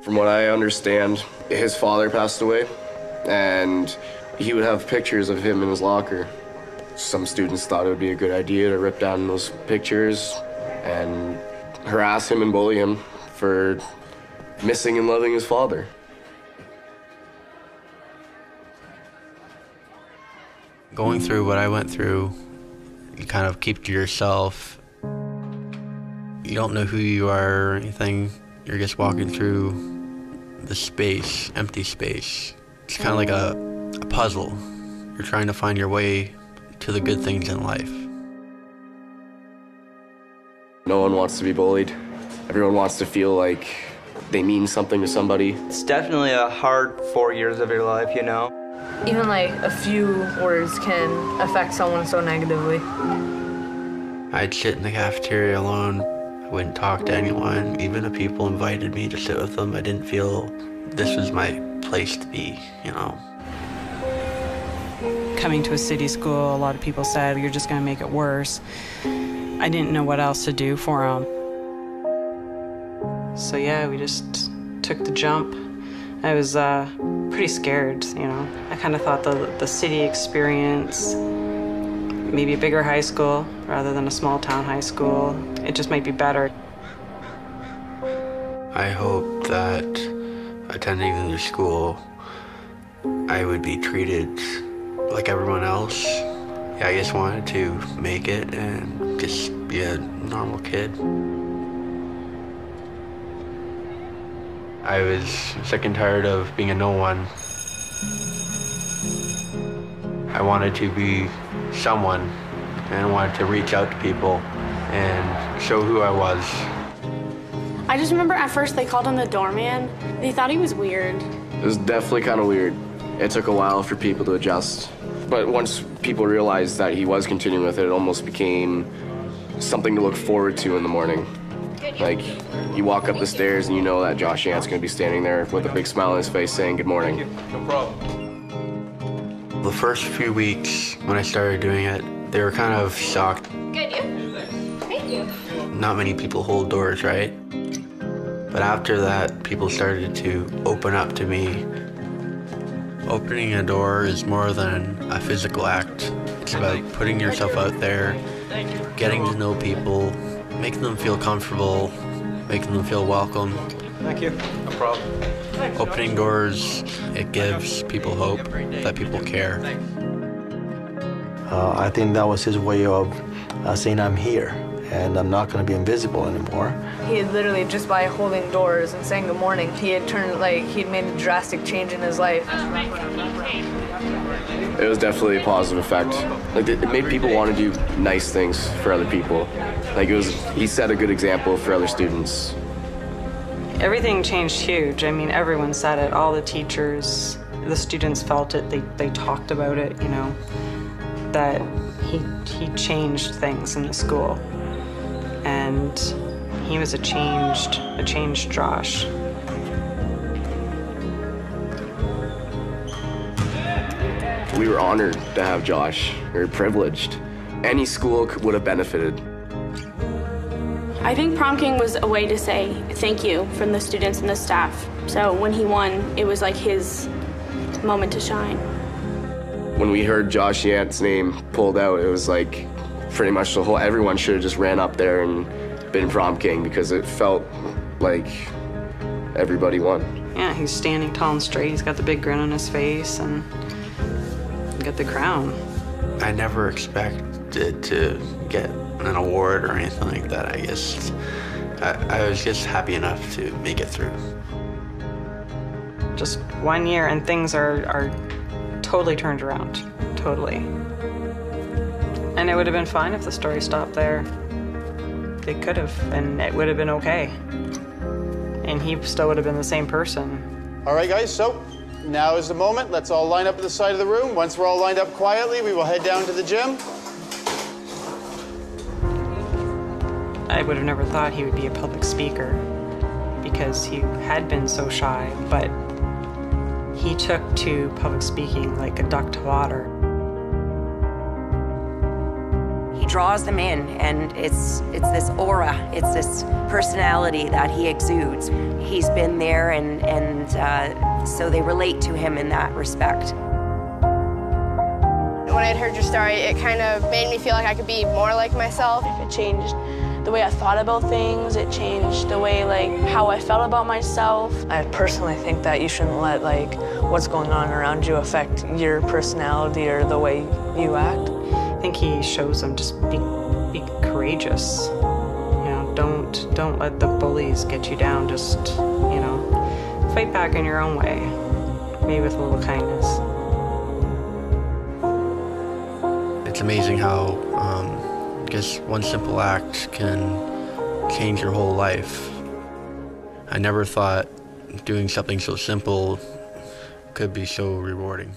From what I understand, his father passed away, and he would have pictures of him in his locker. Some students thought it would be a good idea to rip down those pictures and harass him and bully him for missing and loving his father. Going through what I went through, you kind of keep to yourself. You don't know who you are or anything. You're just walking through the space, empty space. It's kind of like a puzzle. You're trying to find your way to the good things in life. No one wants to be bullied. Everyone wants to feel like they mean something to somebody. It's definitely a hard 4 years of your life, you know? Even like a few words can affect someone so negatively. I'd sit in the cafeteria alone. I wouldn't talk to anyone. Even if people invited me to sit with them, I didn't feel this was my place to be, you know? Coming to a city school, a lot of people said, you're just gonna make it worse. I didn't know what else to do for them. So yeah, we just took the jump. I was pretty scared, you know. I kind of thought the city experience, maybe a bigger high school rather than a small town high school, it just might be better. I hope that attending the new school, I would be treated like everyone else. Yeah, I just wanted to make it and just be a normal kid. I was sick and tired of being a no one. I wanted to be someone, and I wanted to reach out to people and show who I was. I just remember at first they called him the doorman. They thought he was weird. It was definitely kind of weird. It took a while for people to adjust. But once people realized that he was continuing with it, it almost became something to look forward to in the morning. Like, you walk up the stairs and you know that Josh Yant's gonna be standing there with a big smile on his face saying good morning. No problem. The first few weeks when I started doing it, they were kind of shocked. Good, you? Thank you. Not many people hold doors, right? But after that, people started to open up to me. Opening a door is more than a physical act. It's about putting yourself out there, getting to know people, making them feel comfortable, making them feel welcome. Thank you. No problem. Opening doors, it gives people hope that people care. I think that was his way of saying I'm here and I'm not going to be invisible anymore. He had literally, just by holding doors and saying good morning, he had turned, like, he had made a drastic change in his life. It was definitely a positive effect. Like, it made people want to do nice things for other people. Like, he set a good example for other students. Everything changed huge. I mean, everyone said it. All the teachers, the students felt it. They talked about it, you know, that he changed things in the school. And he was a changed Josh. We were honored to have Josh. We were privileged. Any school would have benefited. I think Prom King was a way to say thank you from the students and the staff. So when he won, it was like his moment to shine. When we heard Josh Yant's name pulled out, it was like pretty much everyone should have just ran up there and been Prom King because it felt like everybody won. Yeah, he's standing tall and straight. He's got the big grin on his face and got the crown. I never expected to get an award or anything like that. I was just happy enough to make it through. Just 1 year and things are totally turned around, totally. And it would have been fine if the story stopped there. It could have, and it would have been okay. And he still would have been the same person. All right, guys, so now is the moment. Let's all line up at the side of the room. Once we're all lined up quietly, we will head down to the gym. I would have never thought he would be a public speaker because he had been so shy, but he took to public speaking like a duck to water. He draws them in, and it's this aura, it's this personality that he exudes. He's been there, and so they relate to him in that respect. When I'd heard your story, it kind of made me feel like I could be more like myself. It changed the way I thought about things. It changed the way, like, how I felt about myself. I personally think that you shouldn't let, like, what's going on around you affect your personality or the way you act. I think he shows them just be courageous. You know, don't let the bullies get you down. Just, you know, fight back in your own way, maybe with a little kindness. It's amazing how just one simple act can change your whole life. I never thought doing something so simple could be so rewarding.